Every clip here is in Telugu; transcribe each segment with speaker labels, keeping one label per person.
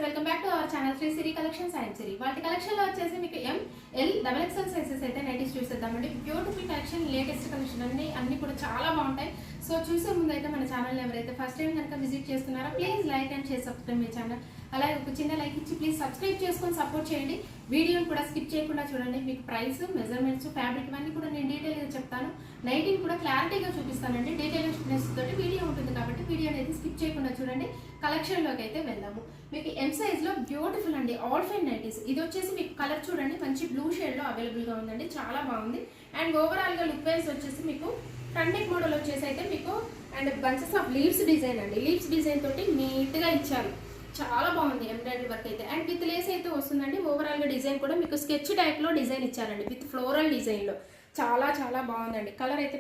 Speaker 1: Welcome back to our channel Sri Siri collections and Siri. వాటి కలెక్షన్ లో వచ్చేసి మీకు ML XXL సైజెస్ అయితే నైటీస్ చూసేద్దామండి. బ్యూటిఫుల్ కలెక్షన్, లేటెస్ట్ కలెక్షన్ అన్ని కూడా చాలా బాగుంటాయి. సో చూసే ముందు అయితే మన ఛానల్ ఎవరైతే ఫస్ట్ టైం కనుక విజిట్ చేస్తున్నారో please like and share, subscribe me channel. అలాగే ఒక చిన్న లైక్ ఇచ్చి ప్లీజ్ సబ్స్క్రైబ్ చేసుకొని సపోర్ట్ చేయండి. వీడియోని కూడా స్కిప్ చేయకుండా చూడండి. మీకు ప్రైస్, మెజర్మెంట్స్, ఫ్యాబ్రిక్ ఇవన్నీ కూడా నేను డీటెయిల్గా చెప్తాను. నైటీని కూడా క్లారిటీగా చూపిస్తానండి. డీటెయిల్ ఎక్స్ప్లెనేషన్ తోటి వీడియో ఉంటుంది కాబట్టి వీడియో అనేది స్కిప్ చేయకుండా చూడండి. కలెక్షన్లోకి అయితే వెళ్దాము. మీకు M సైజ్ లో బ్యూటిఫుల్ అండి ఆల్ ఫైన్ నైటీస్. ఇది వచ్చేసి మీకు కలర్ చూడండి, మంచి బ్లూ షేడ్ లో అవైలబుల్ గా ఉందండి, చాలా బాగుంది. అండ్ ఓవరాల్ గా లుక్ వైజ్ వచ్చేసి మీకు ఫ్రంట్ నెక్ మోడల్ వచ్చేసి అయితే మీకు and bunches of leaves design అండి. లీవ్స్ డిజైన్ తోటి నీట్ గా ఇచ్చారు, చాలా బాగుంది. ఎంబ్రాయిడరీ వర్క్ అయితే అండ్ విత్ లేస్ అయితే వస్తుందండి. ఓవరాల్ గా డిజైన్ కూడా మీకు స్కెచ్ టైప్ లో డిజైన్ ఇచ్చారండి విత్ ఫ్లోరల్ డిజైన్ లో. చాలా చాలా బాగుందండి. కలర్ అయితే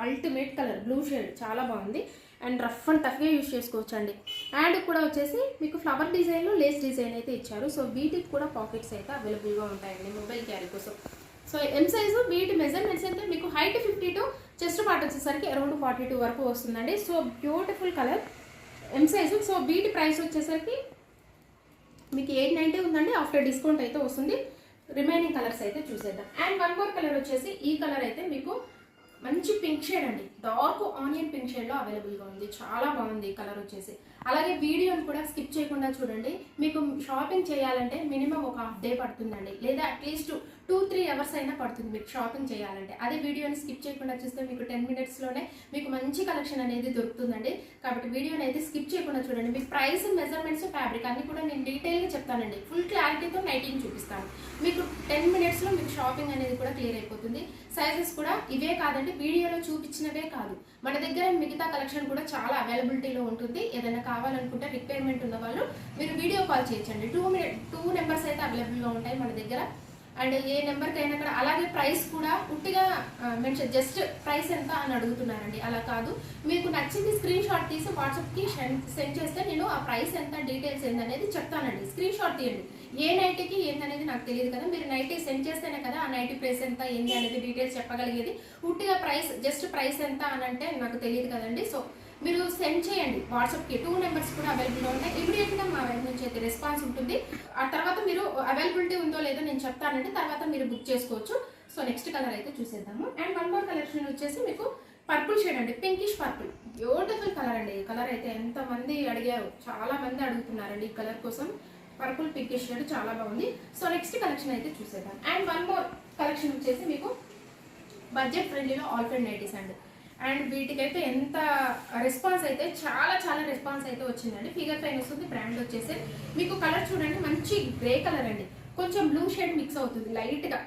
Speaker 1: అల్టిమేట్ కలర్, బ్లూ షేడ్, చాలా బాగుంది. అండ్ రఫ్ అండ్ టఫ్గా యూజ్ చేసుకోవచ్చు అండి. అండ్ కూడా వచ్చేసి మీకు ఫ్లవర్ డిజైన్లో లేస్ డిజైన్ అయితే ఇచ్చారు. సో వీటికి కూడా పాకెట్స్ అయితే అవైలబుల్గా ఉంటాయండి మొబైల్ క్యారీ కోసం. సో M సైజు వీటి మెజర్మెంట్స్ అయితే మీకు హైట్ 52, చెస్ట్ పార్ట్ వచ్చేసరికి అరౌండ్ 42 వరకు వస్తుందండి. So beautiful colour M size. So వీటి ప్రైస్ వచ్చేసరికి మీకు 890 ఉందండి. ఆఫ్టర్ డిస్కౌంట్ అయితే వస్తుంది. రిమైనింగ్ కలర్స్ అయితే చూసేద్దాం. అండ్ వన్ మోర్ కలర్ వచ్చేసి ఈ కలర్ అయితే మీకు మంచి పింక్ షేడ్ అండి, డార్క్ ఆనియన్ పింక్ షేడ్ లో అవైలబుల్ గా ఉంది, చాలా బాగుంది కలర్ వచ్చేసి. అలాగే వీడియోని కూడా స్కిప్ చేయకుండా చూడండి. మీకు షాపింగ్ చేయాలంటే మినిమం ఒక హాఫ్ డే పడుతుందండి, లేదా అట్లీస్ట్ 2-3 అవర్స్ అయినా పడుతుంది మీకు షాపింగ్ చేయాలంటే. అదే వీడియోని స్కిప్ చేయకుండా చూస్తే మీకు 10 minutes లోనే మీకు మంచి కలెక్షన్ అనేది దొరుకుతుందండి. కాబట్టి వీడియోని అయితే స్కిప్ చేయకుండా చూడండి. మీకు ప్రైస్, మెజర్మెంట్స్, ఫ్యాబ్రిక్ అన్ని కూడా నేను డీటెయిల్గా చెప్తానండి. ఫుల్ క్లారిటీతో నైటింగ్ చూపిస్తాను. మీకు 10 minutes లో మీకు షాపింగ్ అనేది కూడా క్లియర్ అయిపోతుంది. సైజెస్ కూడా ఇవే కాదండి, వీడియోలో చూపించినవే కాదు, మన దగ్గర మిగతా కలెక్షన్ కూడా చాలా అవైలబిలిటీలో ఉంటుంది. ఏదైనా కావాలనుకుంటే రిక్వైర్మెంట్ ఉన్న వాళ్ళు మీరు వీడియో కాల్ చేయొచ్చండి. 2 నెంబర్స్ అయితే అవైలబుల్గా ఉంటాయి మన దగ్గర. అండ్ ఏ నెంబర్కి అయినా కూడా. అలాగే ప్రైస్ కూడా ఉట్టిగా మెన్షన్, జస్ట్ ప్రైస్ ఎంత అని అడుగుతున్నారండి, అలా కాదు. మీకు నచ్చింది స్క్రీన్ షాట్ తీసి వాట్సాప్కి సెండ్ చేస్తే నేను ఆ ప్రైస్ ఎంత, డీటెయిల్స్ ఏంటనేది చెప్తానండి. స్క్రీన్ షాట్ తీయండి. ఏ నైటీకి ఏందనేది నాకు తెలియదు కదా, మీరు నైటీ సెండ్ చేస్తేనే కదా ఆ నైటీ ప్రైస్ ఎంత ఏంది అనేది డీటెయిల్స్ చెప్పగలిగేది. ఉట్టిగా ప్రైస్, జస్ట్ ప్రైస్ ఎంత అని అంటే నాకు తెలియదు కదండి. సో మీరు సెండ్ చేయండి వాట్సాప్కి. 2 నెంబర్స్ కూడా అవైలబుల్గా ఉంటాయి. ఇమీడియట్గా మా వైపు నుంచి అయితే రెస్పాన్స్ ఉంటుంది. ఆ తర్వాత మీరు అవైలబిలిటీ ఉందో లేదో నేను చెప్తానండి, తర్వాత మీరు బుక్ చేసుకోవచ్చు. సో నెక్స్ట్ కలర్ అయితే చూసేద్దాము. అండ్ వన్ మోర్ కలెక్షన్ వచ్చేసి మీకు పర్పుల్ షేడ్ అండి, పింకిష్ పర్పుల్. బ్యూటిఫుల్ కలర్ అండి. ఈ కలర్ అయితే ఎంతమంది అడిగారు, చాలా మంది అడుగుతున్నారండి ఈ కలర్ కోసం. పర్పుల్ పింకిష్ షేడ్ చాలా బాగుంది. సో నెక్స్ట్ కలెక్షన్ అయితే చూసేద్దాం. అండ్ వన్ మోర్ కలెక్షన్ వచ్చేసి మీకు బడ్జెట్ ఫ్రెండ్లీలో ఆల్ ఫ్రెండ్ నైటీస్ అండి. అండ్ వీటికైతే ఎంత రెస్పాన్స్ అయితే చాలా చాలా రెస్పాన్స్ అయితే వచ్చిందండి. ఫిగర్ పైన వస్తుంది. బ్రాండ్ వచ్చేసి మీకు కలర్ చూడండి, మంచి గ్రే కలర్ అండి, కొంచెం బ్లూ షేడ్ మిక్స్ అవుతుంది లైట్గా.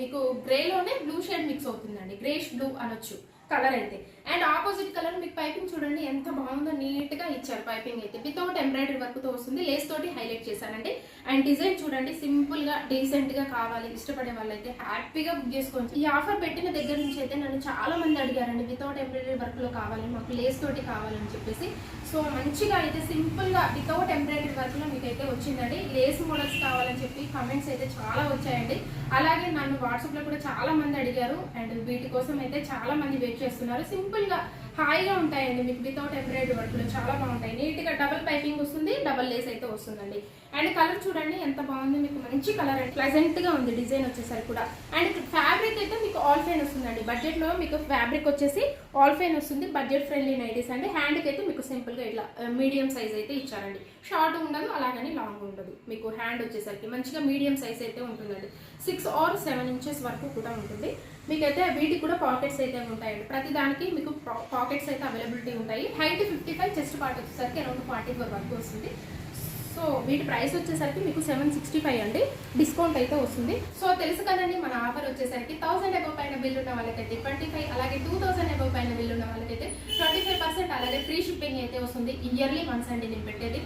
Speaker 1: మీకు గ్రేలోనే బ్లూ షేడ్ మిక్స్ అవుతుందండి, గ్రేష్ బ్లూ అనొచ్చు కలర్ అయితే. అండ్ ఆపోజిట్ కలర్ మీకు పైపింగ్ చూడండి ఎంత బాగుందో, నీట్ గా ఇచ్చారు. పైపింగ్ అయితే వితౌట్ ఎంబ్రాయిడరీ వర్క్ తో వస్తుంది, లేస్ తోటి హైలైట్ చేశానండి. అండ్ డిజైన్ చూడండి, సింపుల్ గా డీసెంట్ గా కావాలి ఇష్టపడే వాళ్ళైతే హ్యాపీగా బుక్ చేసుకోవచ్చు. ఈ ఆఫర్ పెట్టిన దగ్గర నుంచి అయితే నన్ను చాలా మంది అడిగారండి, వితౌట్ ఎంబ్రాయిడరీ వర్క్ లో కావాలి మాకు, లేస్ తోటి కావాలని చెప్పేసి. సో మంచిగా అయితే సింపుల్ గా వితౌట్ ఎంబ్రాయిడరీ వర్క్ లో మీకు అయితే వచ్చిందండి. లేస్ మోడల్స్ కావాలని చెప్పి కమెంట్స్ అయితే చాలా వచ్చాయండి. అలాగే నన్ను వాట్సాప్ లో కూడా చాలా మంది అడిగారు. అండ్ వీటి కోసం అయితే చాలా మంది వెయిట్ చేస్తున్నారు. సింపుల్ గా హాయిగా ఉంటాయండి మీకు వితౌట్ ఎంబ్రాయిడరీ వర్క్ లో, చాలా బాగుంటాయి. నీట్ గా డబుల్ పైపింగ్ వస్తుంది, డబుల్ లేస్ అయితే వస్తుందండి. అండ్ కలర్ చూడండి ఎంత బాగుంది, మీకు మంచి కలర్ అండి, ప్లెజెంట్ గా ఉంది డిజైన్ వచ్చేసరికి కూడా. అండ్ ఫ్యాబ్రిక్ అయితే మీకు ఆల్ ఫైన్ వస్తుందండి. బడ్జెట్ లో మీకు ఫ్యాబ్రిక్ వచ్చేసి ఆల్ ఫైన్ వస్తుంది. బడ్జెట్ ఫ్రెండ్లీ నైటీస్ అండి. హ్యాండ్ కి అయితే మీకు సింపుల్ గా ఇట్లా మీడియం సైజ్ అయితే ఇచ్చారండి. షార్ట్ ఉండదు, అలాగని లాంగ్ ఉండదు. మీకు హ్యాండ్ వచ్చేసరికి మంచిగా మీడియం సైజ్ అయితే ఉంటుందండి. 6 or 7 inches వరకు కూడా ఉంటుంది. మీకైతే వీటికి కూడా పాకెట్స్ అయితే ఉంటాయండి. ప్రతి దానికి మీకు పాకెట్స్ అయితే అవైలబిలిటీ ఉంటాయి. హైట్ 55, చెస్ట్ పార్ట్ వచ్చేసరికి అరౌండ్ 44 వరకు వస్తుంది. సో వీటి ప్రైస్ వచ్చేసరికి మీకు 765 అండి, డిస్కౌంట్ అయితే వస్తుంది. సో తెలుసు కదండి మన ఆఫర్ వచ్చేసరికి 1000 అబవ్ పైన బిల్ ఉన్న వాళ్ళకైతే 25, అలాగే 2000 అబవ్ పైన బిల్ ఉన్న వాళ్ళకైతే 25%, అలాగే ఫ్రీ షిప్పింగ్ అయితే వస్తుంది. ఇయర్లీ వన్స్ అండి నేను పెట్టేది.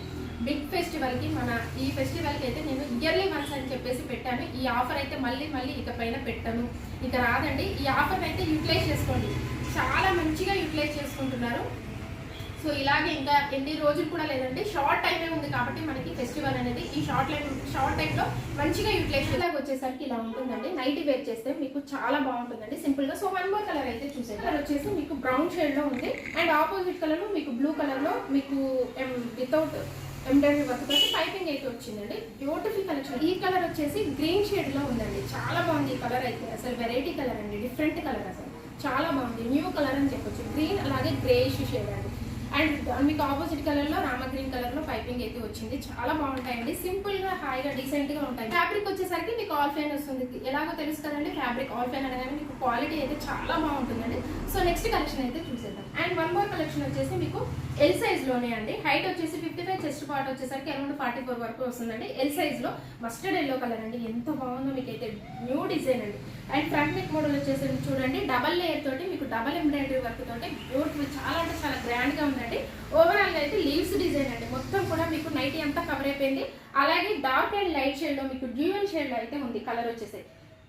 Speaker 1: బిగ్ ఫెస్టివల్కి, మన ఈ ఫెస్టివల్కి అయితే నేను ఇయర్లీ వన్స్ అని చెప్పేసి పెట్టాను. ఈ ఆఫర్ అయితే మళ్ళీ ఇకపైన పెట్టాను, ఇక రాదండి. ఈ ఆఫర్ అయితే యూటిలైజ్ చేసుకోండి, చాలా మంచిగా యూటిలైజ్ చేసుకుంటున్నారు. సో ఇలాగే ఇంకా ఎన్ని రోజులు కూడా లేదండి, షార్ట్ టైమే ఉంది కాబట్టి మనకి ఫెస్టివల్ అనేది. ఈ షార్ట్ టైంలో మంచిగా యూటిలైజ్ లాగా వచ్చేసరికి ఇలా ఉంటుందండి. నైట్ వేర్ చేస్తే మీకు చాలా బాగుంటుందండి సింపుల్ గా. సో వన్ మోర్ కలర్ అయితే చూసేది, కలర్ వచ్చేసి మీకు బ్రౌన్ షేడ్ లో ఉంది. అండ్ ఆపోజిట్ కలర్ మీకు బ్లూ కలర్ లో మీకు వితౌట్ ఎంబ్రాయిడరీ వర్క్ తోటి పైపింగ్ అయితే వచ్చిందండి. Beautiful collection. ఈ కలర్ వచ్చేసి గ్రీన్ షేడ్ లో ఉందండి. చాలా బాగుంది ఈ కలర్ అయితే. అసలు వెరైటీ కలర్ అండి, డిఫరెంట్ కలర్, అసలు చాలా బాగుంది. న్యూ కలర్ అని చెప్పొచ్చు. గ్రీన్ అలాగే గ్రేయిష్ షేడ్ అండి. అండ్ మీకు ఆపోజిట్ కలర్ లో రామ గ్రీన్ కలర్ లో పైపింగ్ అయితే వచ్చింది. చాలా బాగుంటాయండి. సింపుల్ గా హాయిగా డీసెంట్ గా ఉంటాయి. ఫ్యాబ్రిక్ వచ్చేసరికి మీకు ఆల్ ఫైన్ వస్తుంది. ఎలాగో తెలుసు కదండి, ఫ్యాబ్రిక్ ఆల్ ఫైన్ అనగానే మీకు క్వాలిటీ అయితే చాలా బాగుంటుందండి. సో నెక్స్ట్ కలెక్షన్ అయితే చూసేద్దాం. అండ్ వన్ మోర్ కలెక్షన్ వచ్చేసి మీకు ఎల్ సైజ్ లోనే అండి. హైట్ వచ్చేసి 55, చెస్ట్ పార్ట్ వచ్చేసరికి అరౌండ్ 44 వరకు వస్తుందండి. ఎల్ సైజ్ లో మస్టర్డ్ ఎల్లో కలర్ అండి. ఎంత బాగుందో, మీకు అయితే న్యూ డిజైన్ అండి. అండ్ ఫ్రంట్ నెక్ మోడల్ వచ్చేసి చూడండి, డబల్ లేయర్ తోటి మీకు డబల్ ఎంబ్రాయిడరీ వర్క్ తోటి బ్యూటిఫుల్, చాలా అంటే చాలా గ్రాండ్ గా ఉందండి. ఓవరాల్ గా అయితే లీవ్స్ డిజైన్ అండి. మొత్తం కూడా మీకు నైటీ అంతా కవర్ అయిపోయింది. అలాగే డార్క్ అండ్ లైట్ షేడ్ లో మీకు డ్యూయల్ షేడ్ లో అయితే ఉంది. కలర్ వచ్చేసి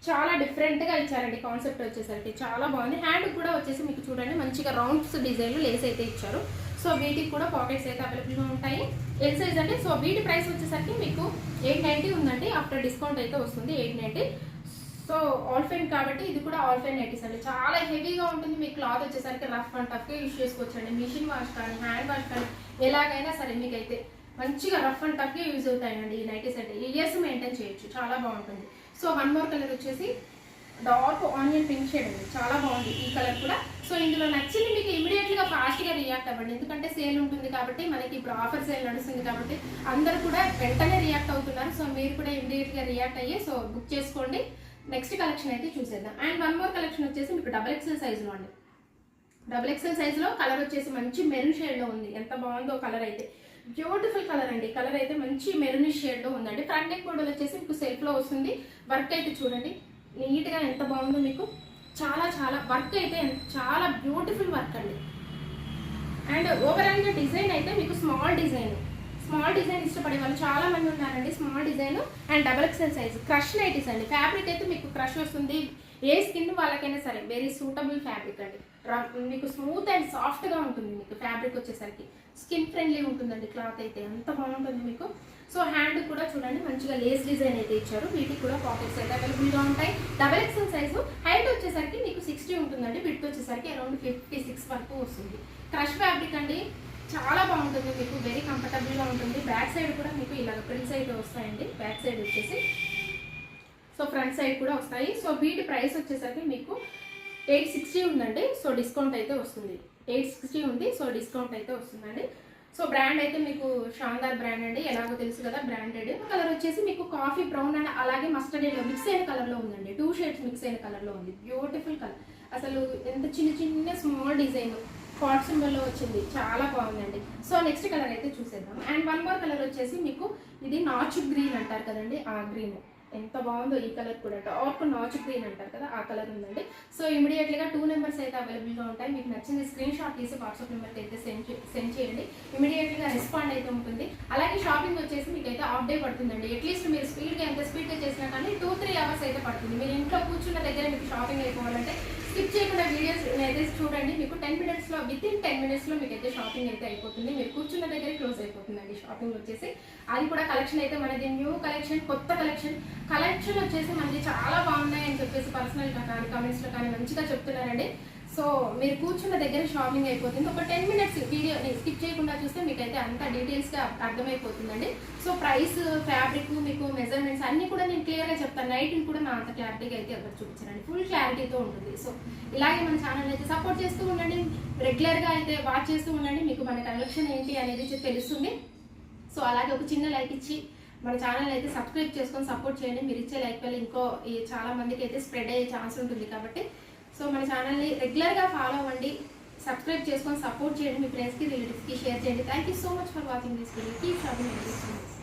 Speaker 1: చాలా డిఫరెంట్ గా ఇచ్చారండి. కాన్సెప్ట్ వచ్చేసరికి చాలా బాగుంది. హ్యాండ్ కూడా వచ్చేసి మీకు చూడండి మంచిగా రౌండ్స్ డిజైన్ లేస్ అయితే ఇచ్చారు. సో వీటికి కూడా పాకెట్స్ అయితే అవైలబుల్ గా ఉంటాయి. ఎల్ సైజ్ అండి. సో వీటి ప్రైస్ వచ్చేసరికి మీకు 890 ఉందండి. ఆఫ్టర్ డిస్కౌంట్ అయితే వస్తుంది 890. సో ఆల్ ఫైన్ కాబట్టి ఇది కూడా ఆల్ ఫైన్ నైటీస్ అండి. చాలా హెవీగా ఉంటుంది. మీ క్లాత్ వచ్చేసరికి రఫ్ అండ్ టఫ్గా యూజ్ చేసుకోవచ్చు అండి. మిషన్ వాష్ కానీ హ్యాండ్ వాష్ కానీ ఎలాగైనా సరే మీకైతే మంచిగా రఫ్ అండ్ టఫ్గా యూజ్ అవుతాయండి ఈ నైటీస్ అంటే. ఇయర్స్ మెయింటైన్ చేయొచ్చు, చాలా బాగుంటుంది. సో వన్ మోర్ కలర్ వచ్చేసి డార్క్ ఆనియన్ పింక్ షేడ్ అండి. చాలా బాగుంది ఈ కలర్ కూడా. సో ఇందులో నచ్చింది మీకు ఇమీడియట్ గా ఫాస్ట్ గా రియాక్ట్ అవ్వండి. ఎందుకంటే సేల్ ఉంటుంది కాబట్టి, మనకి ఇప్పుడు ఆఫర్ సేల్ నడుస్తుంది కాబట్టి అందరూ కూడా వెంటనే రియాక్ట్ అవుతున్నారు. సో మీరు కూడా ఇమీడియట్ గా రియాక్ట్ అయ్యి సో బుక్ చేసుకోండి. నెక్స్ట్ కలెక్షన్ అయితే చూసేద్దాం. అండ్ వన్ మోర్ కలెక్షన్ వచ్చేసి మీకు డబల్ ఎక్సెల్ సైజ్ లో అండి. డబల్ ఎక్సెల్ సైజ్ లో కలర్ వచ్చేసి మంచి మెరూన్ షేడ్ లో ఉంది. ఎంత బాగుందో కలర్ అయితే. బ్యూటిఫుల్ కలర్ అండి. కలర్ అయితే మంచి మెరూన్ షేడ్ లో ఉందండి. ఫ్రంట్ నెక్ మోడల్ వచ్చేసి మీకు సెల్ఫ్ లో వస్తుంది. వర్క్ అయితే చూడండి నీట్ గా ఎంత బాగుందో. మీకు చాలా చాలా వర్క్ అయితే చాలా బ్యూటిఫుల్ వర్క్ అండి. అండ్ ఓవరాల్ గా డిజైన్ అయితే మీకు స్మాల్ డిజైన్ ఇష్టపడే వాళ్ళు చాలా మంది ఉన్నారండి. Small design and double XL size crush nighties అండి. ఫ్యాబ్రిక్ అయితే మీకు క్రష్ వస్తుంది. ఏ స్కిన్ వాళ్ళకైనా సరే వెరీ సూటబుల్ ఫ్యాబ్రిక్ అండి. మీకు స్మూత్ అండ్ సాఫ్ట్ గా ఉంటుంది. మీకు ఫ్యాబ్రిక్ వచ్చేసరికి స్కిన్ ఫ్రెండ్లీ ఉంటుందండి. క్లాత్ అయితే ఎంత బాగుంటుంది మీకు. సో హ్యాండ్ కూడా చూడండి మంచిగా లేస్ డిజైన్ అయితే ఇచ్చారు. వీటికి కూడా పాకెట్స్ అయితే అవైలబుల్ గా ఉంటాయి. Double XL size. హైట్ వచ్చేసరికి మీకు 60 ఉంటుందండి. విడ్త్ వచ్చేసరికి అరౌండ్ 56 వరకు వస్తుంది. క్రష్ ఫ్యాబ్రిక్ అండి. చాలా బాగుంటుంది. మీకు వెరీ కంఫర్టబుల్ గా ఉంటుంది. బ్యాక్ సైడ్ కూడా మీకు ఇలాగ ప్రింట్స్ అయితే వస్తాయండి. బ్యాక్ సైడ్ వచ్చేసి సో ఫ్రంట్ సైడ్ కూడా వస్తాయి. సో వీటి ప్రైస్ వచ్చేసరికి మీకు 860 ఉందండి. సో డిస్కౌంట్ అయితే వస్తుంది. 860 ఉంది. సో డిస్కౌంట్ అయితే వస్తుందండి. సో బ్రాండ్ అయితే మీకు షాందార్ బ్రాండ్ అండి. ఎలాగో తెలుసు కదా, బ్రాండెడ్. కలర్ వచ్చేసి మీకు కాఫీ బ్రౌన్ అండ్ అలాగే మస్టర్డ్ ఎల్లో మిక్స్ అయిన కలర్ లో ఉందండి. 2 షేడ్స్ మిక్స్ అయిన కలర్ లో ఉంది. Beautiful colour. అసలు ఎంత చిన్న స్మాల్ డిజైన్ పాట్ సింబల్ లో వచ్చింది. చాలా బాగుందండి. సో నెక్స్ట్ కలర్ అయితే చూసేద్దాం. అండ్ వన్ మోర్ కలర్ వచ్చేసి మీకు ఇది నాచు గ్రీన్ అంటారు కదండి, ఆ గ్రీన్. ఎంత బాగుందో ఈ కలర్ కూడా. డార్క్ నాచు గ్రీన్ అంటారు కదా, ఆ కలర్ ఉందండి. సో ఇమీడియట్లీ గా 2 నెంబర్స్ అయితే అవైలబుల్ గా ఉంటాయి. మీకు నచ్చింది స్క్రీన్ షాట్ తీసి వాట్సాప్ నెంబర్కి అయితే సెండ్ చేయండి. ఇమీడియట్లీ గా రెస్పాండ్ అయితే ఉంటుంది. అలాగే షాపింగ్ వచ్చేసి మీకు అయితే హాఫ్ డే పడుతుందండి. అట్లీస్ట్ మీరు స్పీడ్గా ఎంత స్పీడ్గా చేసినా కానీ 2-3 అవర్స్ అయితే పడుతుంది. మీరు ఇంట్లో కూర్చున్న దగ్గర మీకు షాపింగ్ అయిపోవాలంటే స్కిప్ చేయకుండా వీడియోస్ అయితే చూడండి. మీకు 10 మినిట్స్లో వితిన్ 10 మినిట్స్లో మీకు అయితే షాపింగ్ అయితే అయిపోతుంది. మీరు కూర్చున్న దగ్గర క్లోజ్ అయిపోతుందండి షాపింగ్ వచ్చేసి. అది కూడా కలెక్షన్ అయితే మనది న్యూ కలెక్షన్, కొత్త కలెక్షన్ వచ్చేసి మనది చాలా బాగున్నాయని చెప్పేసి పర్సనల్గా కానీ కమెంట్స్లో కానీ మంచిగా చెప్తున్నారండి. సో మీరు కూర్చున్న దగ్గర షాపింగ్ అయిపోతుంది. ఒక 10 మినిట్స్ వీడియోని స్కిప్ చేయకుండా చూస్తే మీకైతే అంత డీటెయిల్స్గా అర్థమైపోతుందండి. సో ప్రైస్, ఫ్యాబ్రిక్, మీకు మెజర్మెంట్స్ అన్నీ కూడా నేను క్లియర్గా చెప్తాను. నైట్ని కూడా నా అంత క్లారిటీగా అయితే ఎవరు చూపించారండి. ఫుల్ క్లారిటీతో ఉంటుంది. సో ఇలాగే మన ఛానల్ అయితే సపోర్ట్ చేస్తూ ఉండండి. రెగ్యులర్గా అయితే వాచ్ చేస్తూ ఉండండి. మీకు మన కలెక్షన్ ఏంటి అనేది తెలుస్తుంది. సో అలాగే ఒక చిన్న లైక్ ఇచ్చి మన ఛానల్ అయితే సబ్స్క్రైబ్ చేసుకొని సపోర్ట్ చేయండి. మీరు ఇచ్చే లైక్ వల్ల ఇంకో చాలా మందికి అయితే స్ప్రెడ్ అయ్యే ఛాన్స్ ఉంటుంది కాబట్టి సో మన ఛానల్ని రెగ్యులర్గా ఫాలో అవ్వండి. సబ్స్క్రైబ్ చేసుకొని సపోర్ట్ చేయండి. మీ ఫ్రెండ్స్కి, రిలేటివ్స్కి షేర్ చేయండి. Thank you so much for watching this video. Keep shopping.